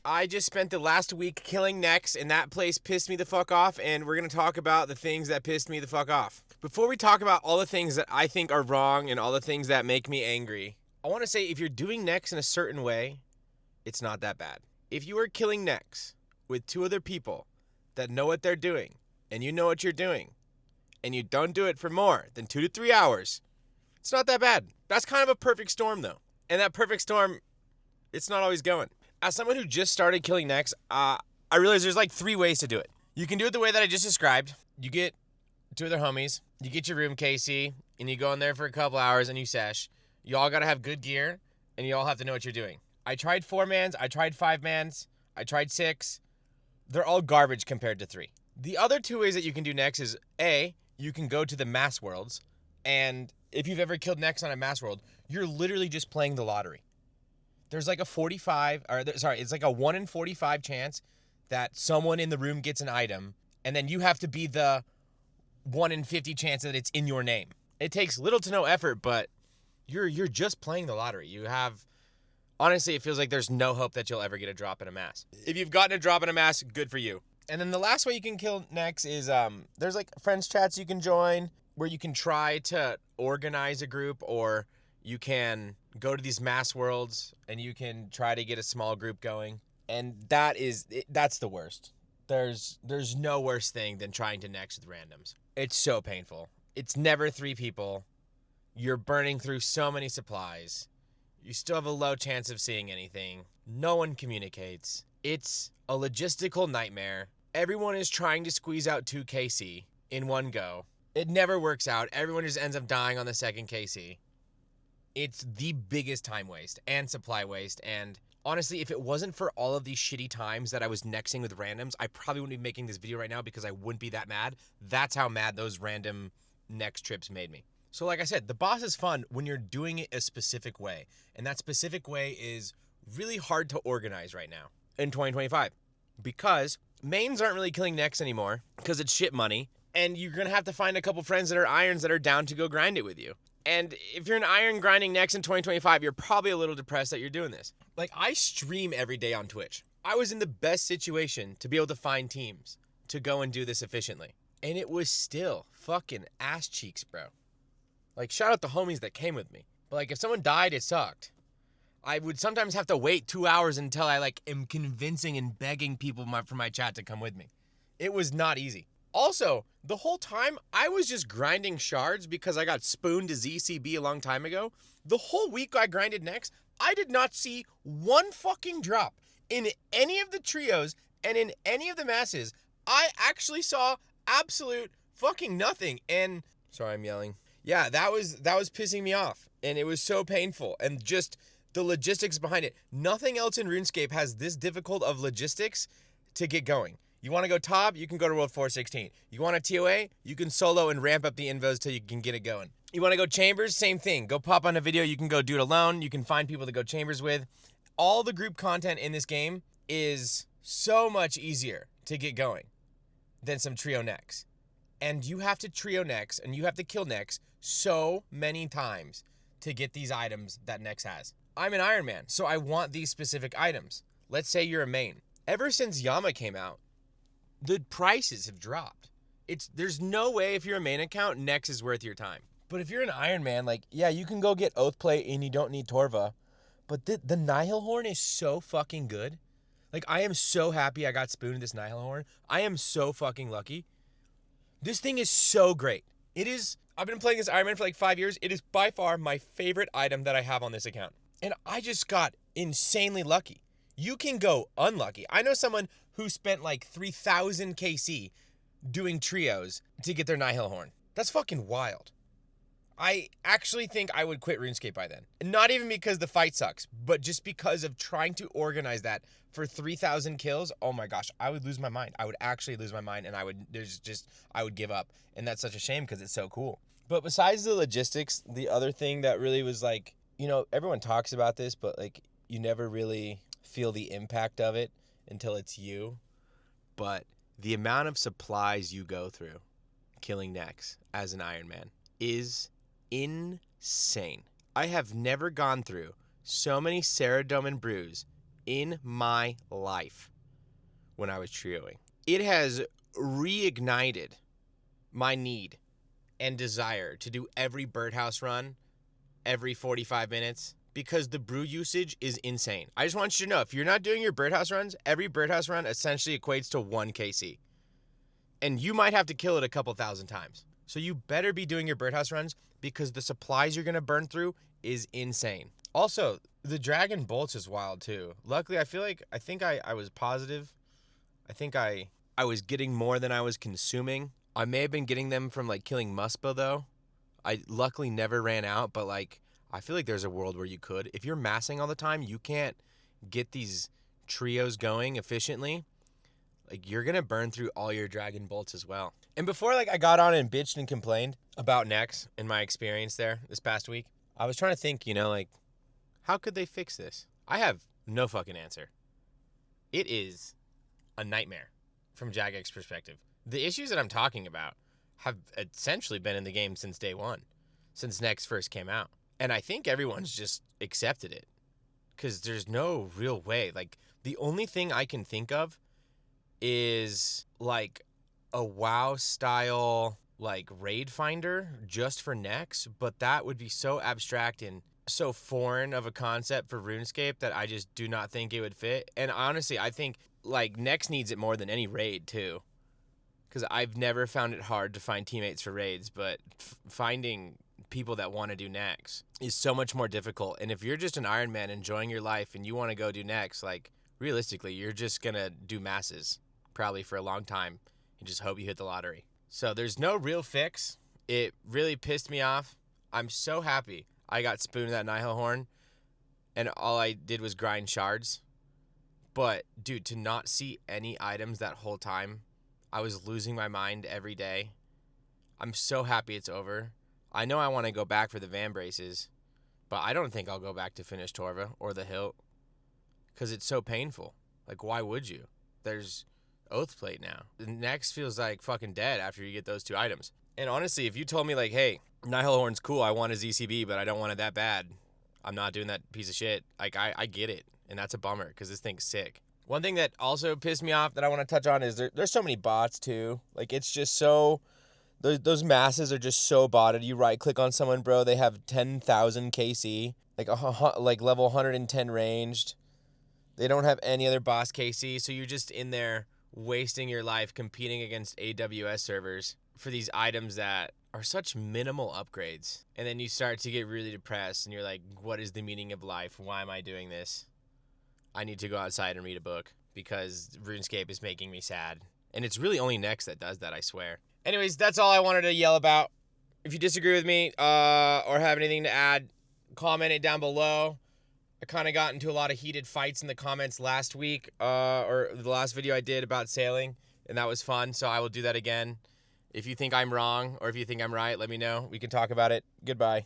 I just spent the last week killing Nex, and that place pissed me the fuck off, and we're going to talk about the things that pissed me the fuck off. Before we talk about all the things that I think are wrong and all the things that make me angry, I want to say if you're doing Nex in a certain way, it's not that bad. If you are killing Nex with two other people that know what they're doing, and you know what you're doing, and you don't do it for more than 2 to 3 hours, it's not that bad. That's kind of a perfect storm, though. And that perfect storm, it's not always going. As someone who just started killing Nex, I realize there's like 3 ways to do it. You can do it the way that I just described. You get 2 other homies, you get your room, KC, and you go in there for a couple hours and you sesh. You all got to have good gear, and you all have to know what you're doing. I tried 4-mans, I tried 5-mans, I tried 6. They're all garbage compared to 3. The other 2 ways that you can do Nex is, A, you can go to the mass worlds, and if you've ever killed Nex on a mass world, you're literally just playing the lottery. There's like a it's like a 1 in 45 chance that someone in the room gets an item, and then you have to be the 1 in 50 chance that it's in your name. It takes little to no effort, but you're just playing the lottery. Honestly, it feels like there's no hope that you'll ever get a drop in a mass. If you've gotten a drop in a mass, good for you. And then the last way you can kill Nex is there's like friends chats you can join where you can try to organize a group, or you can go to these mass worlds and you can try to get a small group going. And that's the worst. There's no worse thing than trying to Nex with randoms. It's so painful. It's never 3 people. You're burning through so many supplies. You still have a low chance of seeing anything. No one communicates. It's a logistical nightmare. Everyone is trying to squeeze out 2 KC in one go. It never works out. Everyone just ends up dying on the second KC. It's the biggest time waste and supply waste. And honestly, if it wasn't for all of these shitty times that I was nexing with randoms, I probably wouldn't be making this video right now because I wouldn't be that mad. That's how mad those random Nex trips made me. So like I said, the boss is fun when you're doing it a specific way. And that specific way is really hard to organize right now in 2025. Because mains aren't really killing Nex anymore because it's shit money. And you're going to have to find a couple friends that are irons that are down to go grind it with you. And if you're an iron grinding Nex in 2025, you're probably a little depressed that you're doing this. Like, I stream every day on Twitch. I was in the best situation to be able to find teams to go and do this efficiently. And it was still fucking ass cheeks, bro. Like, shout out the homies that came with me. But, like, if someone died, it sucked. I would sometimes have to wait 2 hours until I, like, am convincing and begging people for my chat to come with me. It was not easy. Also, the whole time, I was just grinding shards because I got spooned to ZCB a long time ago. The whole week I grinded Nex, I did not see one fucking drop in any of the trios and in any of the masses. I actually saw absolute fucking nothing. And, sorry, I'm yelling. Yeah, that was pissing me off. And it was so painful. And just the logistics behind it. Nothing else in RuneScape has this difficult of logistics to get going. You want to go top, you can go to World 416. You want a TOA, you can solo and ramp up the invos till you can get it going. You want to go chambers, same thing. Go pop on a video, you can go do it alone. You can find people to go chambers with. All the group content in this game is so much easier to get going than some trio Nex. And you have to trio Nex and you have to kill Nex so many times to get these items that Nex has. I'm an Iron Man, so I want these specific items. Let's say you're a main. Ever since Yama came out, the prices have dropped. There's no way if you're a main account, Nex is worth your time. But if you're an Iron Man, like, yeah, you can go get Oath Plate and you don't need Torva. But the Nihilhorn is so fucking good. Like, I am so happy I got spooned this Nihilhorn. I am so fucking lucky. This thing is so great. I've been playing this Iron Man for like 5 years. It is by far my favorite item that I have on this account. And I just got insanely lucky. You can go unlucky. I know someone who spent like 3,000 KC doing trios to get their Nihilhorn. That's fucking wild. I actually think I would quit RuneScape by then. Not even because the fight sucks, but just because of trying to organize that for 3,000 kills. Oh my gosh, I would lose my mind. I would actually lose my mind, and I would give up. And that's such a shame because it's so cool. But besides the logistics, the other thing that really was like, everyone talks about this, but like you never really feel the impact of it until it's you. But the amount of supplies you go through killing Nex as an Iron Man is insane. I have never gone through so many Ceradome and brews in my life when I was trioing. It has reignited my need and desire to do every birdhouse run every 45 minutes because the brew usage is insane. I just want you to know, if you're not doing your birdhouse runs, every birdhouse run essentially equates to 1 KC. And you might have to kill it a couple thousand times. So you better be doing your birdhouse runs because the supplies you're going to burn through is insane. Also, the Dragon Bolts is wild too. Luckily, I think I was positive. I think I was getting more than I was consuming. I may have been getting them from like killing Muspa though. I luckily never ran out, but like I feel like there's a world where you could. If you're massing all the time, you can't get these trios going efficiently. Like you're gonna burn through all your Dragon Bolts as well. And before like I got on and bitched and complained about Nex and my experience there this past week, I was trying to think, like how could they fix this? I have no fucking answer. It is a nightmare from Jagex perspective. The issues that I'm talking about have essentially been in the game since day one, since Nex first came out. And I think everyone's just accepted it because there's no real way. Like the only thing I can think of is like a WoW style like raid finder just for Nex, but that would be so abstract and so foreign of a concept for RuneScape that I just do not think it would fit. And honestly, I think like Nex needs it more than any raid too, because I've never found it hard to find teammates for raids, but finding people that want to do Nex is so much more difficult. And if you're just an Iron Man enjoying your life and you want to go do Nex, like realistically, you're just gonna do masses probably for a long time and just hope you hit the lottery. So there's no real fix. It really pissed me off. I'm so happy I got spooned that Nihilhorn and all I did was grind shards. But dude, to not see any items that whole time, I was losing my mind every day. I'm so happy it's over. I know I want to go back for the Van Braces, but I don't think I'll go back to finish Torva or the Hilt because it's so painful. Like, why would you? There's Oathplate now. The Nex feels like fucking dead after you get those 2 items. And honestly, if you told me like, hey, Nihilhorn's cool, I want a ZCB, but I don't want it that bad, I'm not doing that piece of shit. Like, I get it, and that's a bummer because this thing's sick. One thing that also pissed me off that I want to touch on is there's so many bots too. Like, it's just so... Those masses are just so botted. You right-click on someone, bro, they have 10,000 KC, like level 110 ranged. They don't have any other boss KC, so you're just in there wasting your life competing against AWS servers for these items that are such minimal upgrades. And then you start to get really depressed, and you're like, what is the meaning of life? Why am I doing this? I need to go outside and read a book because RuneScape is making me sad. And it's really only Nex that does that, I swear. Anyways, that's all I wanted to yell about. If you disagree with me or have anything to add, comment it down below. I kind of got into a lot of heated fights in the comments last week or the last video I did about sailing, and that was fun, so I will do that again. If you think I'm wrong or if you think I'm right, let me know. We can talk about it. Goodbye.